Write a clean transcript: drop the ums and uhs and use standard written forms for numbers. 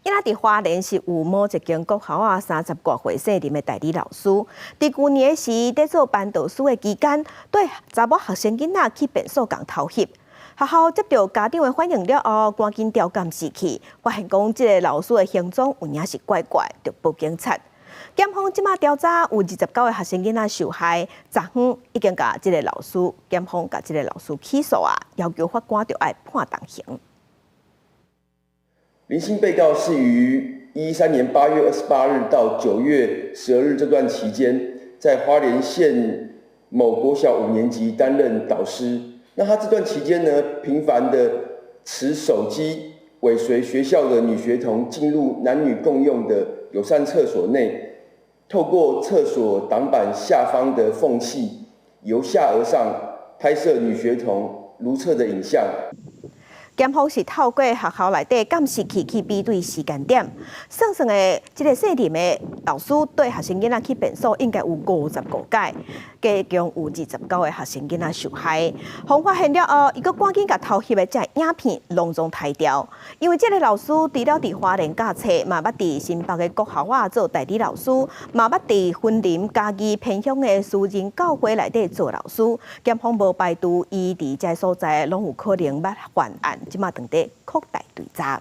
因仔伫花莲是有某一间国校30多岁姓林的代理老师，伫去年时在做班导师的期间，对查某学生囡仔去便所共偷袭。学校接到家长的反映了后，赶紧调监视器，发现讲这个老师的行踪有影是怪怪，就报警察。检方即马调查有29个学生囡仔受害，昨昏已经甲这个老师，检方甲这个老师起诉要求法官就要判重刑。林姓被告是于2013年8月28日到9月12日这段期间，在花莲县某国小5年级担任导师。那他这段期间呢，频繁的持手机尾随学校的女学童进入男女共用的友善厕所内，透过厕所挡板下方的缝隙，由下而上拍摄女学童如厕的影像。检方是透过学校内底监视器去比对时间点，算的这个姓林的老师对学生囡仔去便所应该有55届，加共有29个学生囡仔受害。方发现了后，伊佫赶紧甲偷翕的这影片隆重抬掉，因为这个老师除了伫花莲教册，嘛捌伫新北的国校做代理老师，嘛捌伫云林嘉义偏乡的私人教会内底做老师。检方无排除伊伫这所在拢有可能捌犯案。即马当地扩大追查。